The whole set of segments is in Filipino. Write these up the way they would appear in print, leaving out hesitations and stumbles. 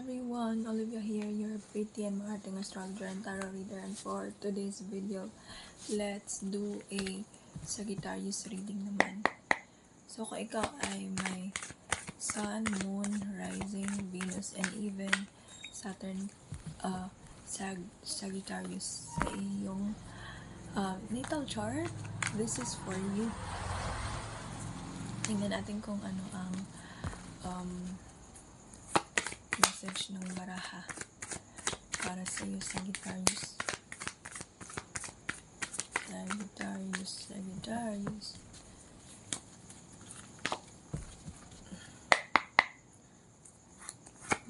everyone, Olivia here, your pretty and maarting astrologer and tarot reader, and for today's video, let's do a Sagittarius reading naman. So kung ikaw ay may Sun, Moon, Rising, Venus, and even Saturn, Sagittarius sa iyong natal chart, this is for you. Tingnan natin kung ano ang message ng baraha para sa iyo, Sagittarius.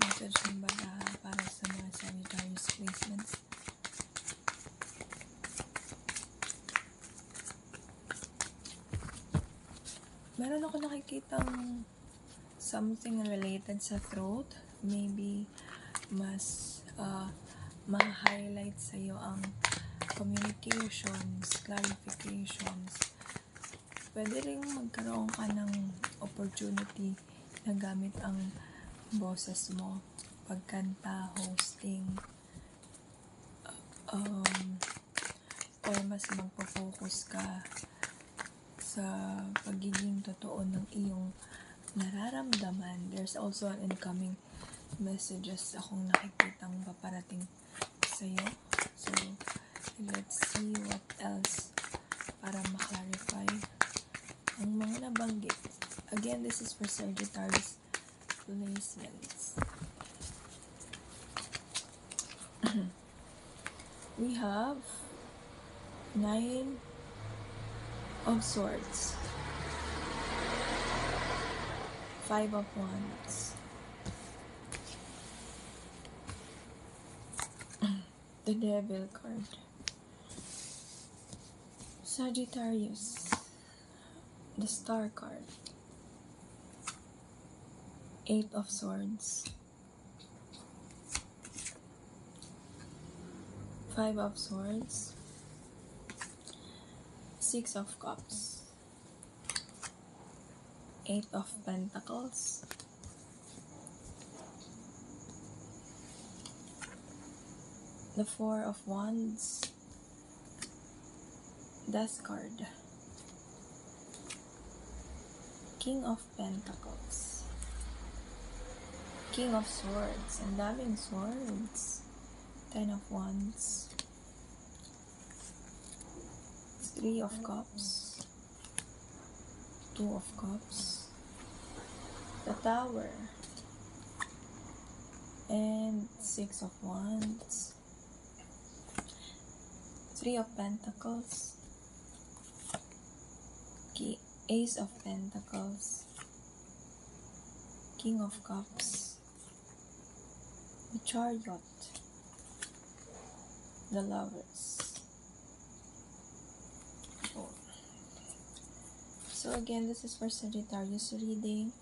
Message ng baraha para sa mga Sagittarius placements. Meron ako nakikitang something related sa throat. Maybe mas ma-highlight sa iyo ang communications, clarifications. Pwede rin magkaroon ka ng opportunity na gamit ang boses mo, pagkanta, hosting, or mas magpo-focus ka sa pagiging totoo ng iyong nararamdaman. There's also an incoming messages akong nakikitang paparating sa'yo. So, let's see what else para ma-clarify ang mga nabanggit. Again, this is for Sagittarius placements. We have 9 of Swords, 5 of Wands, the Devil card, Sagittarius, the Star card, 8 of Swords, 5 of Swords, 6 of Cups, 8 of Pentacles, the 4 of Wands, Death card, King of Pentacles, King of Swords, and daming swords, 10 of Wands, 3 of Cups, 2 of Cups, the Tower, and 6 of Wands, 3 of Pentacles, Ace of Pentacles, King of Cups, the Chariot, the Lovers. So again, this is for Sagittarius reading.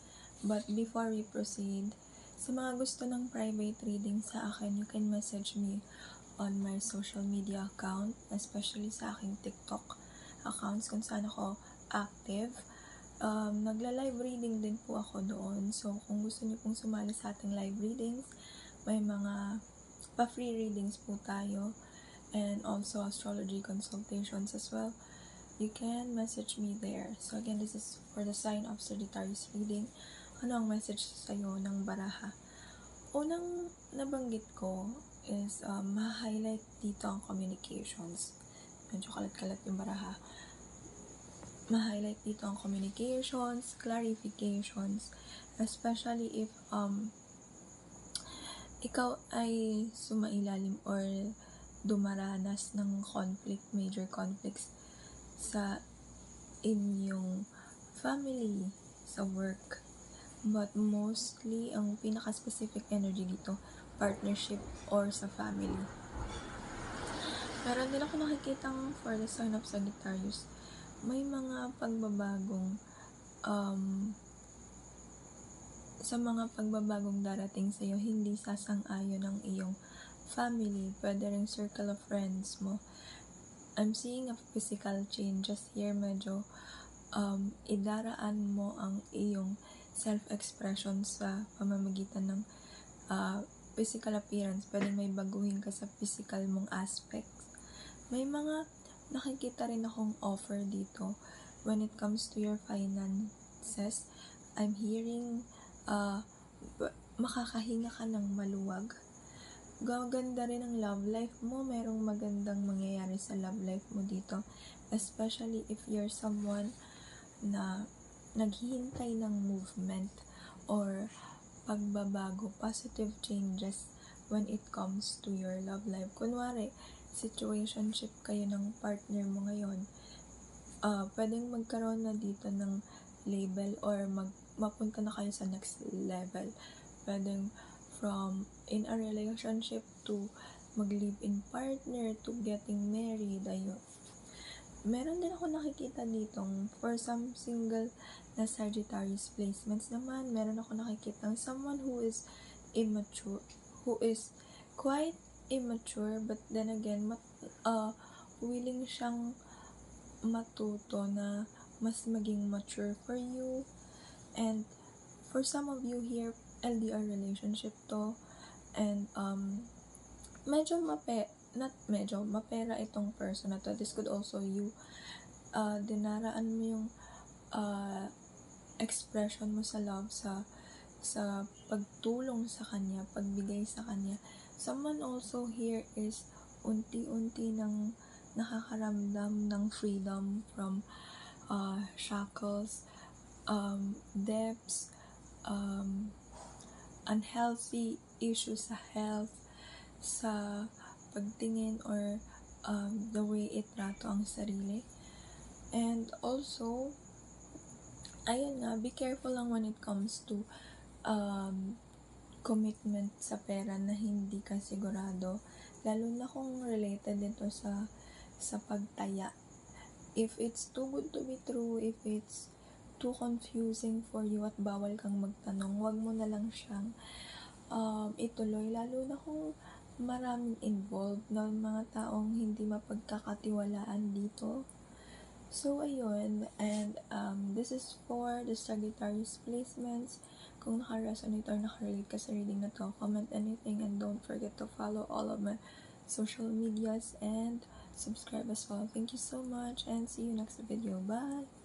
But before we proceed, sa mga gusto ng private reading sa akin, you can message me on my social media account, especially sa aking TikTok accounts kung saan ako active. Nagla-live reading din po ako doon. So kung gusto niyo pong sumali sa ating live readings, may mga pa-free readings po tayo, and also astrology consultations as well. You can message me there. So again, this is for the sign of Sagittarius reading. Ano ang message sa'yo ng baraha? Unang nabanggit ko is ma-highlight dito ang communications. Medyo kalat-kalat yung baraha. Ma-highlight dito ang communications, clarifications, especially if ikaw ay sumailalim or dumaranas ng conflict, major conflicts sa inyong family, sa work. But mostly, ang pinaka-specific energy dito, partnership or sa family. Meron din ako nakikitang for the sign of Sagittarius, may mga pagbabagong sa mga pagbabagong darating sa iyo, hindi sasang-ayon ng iyong family, pwede ring circle of friends mo. I'm seeing a physical changes here. Medyo idaraan mo ang iyong self-expression sa pamamagitan ng physical appearance, pwedeng may baguhin ka sa physical mong aspects. May mga nakikita rin akong offer dito when it comes to your finances. I'm hearing makakahinga ka ng maluwag. Gaganda rin ang love life mo. Merong magandang mangyayari sa love life mo dito. Especially if you're someone na naghihintay ng movement or pagbabago, positive changes when it comes to your love life. Kunwari, situationship kayo ng partner mo ngayon, pwedeng magkaroon na dito ng label or mapunta na kayo sa next level. Pwedeng from in a relationship to mag-live-in partner to getting married, ayun. Meron din ako nakikita ditong for some single na Sagittarius placements naman, meron ako nakikita someone who is immature, who is quite immature, but then again, willing siyang matuto na mas maging mature for you. And for some of you here, LDR relationship to, and mapera itong person na to. This could also you, dinaraan mo yung expression mo sa love sa pagtulong sa kanya, pagbigay sa kanya. Someone also here is unti-unti nang nakakaramdam ng freedom from shackles, debts, unhealthy issues sa health, sa pagtingin or the way itrato ang sarili. And also, ayun nga, be careful lang when it comes to commitment sa pera na hindi ka sigurado. Lalo na kung related ito sa pagtaya. If it's too good to be true, if it's too confusing for you at bawal kang magtanong, wag mo na lang siyang ituloy. Lalo na kung maraming involved na mga taong hindi mapagkakatiwalaan dito. So, ayun. And this is for the Sagittarius placements. Kung naka-resonate or naka-relate ka sa reading na to, comment anything and don't forget to follow all of my social medias and subscribe as well. Thank you so much and see you next video. Bye!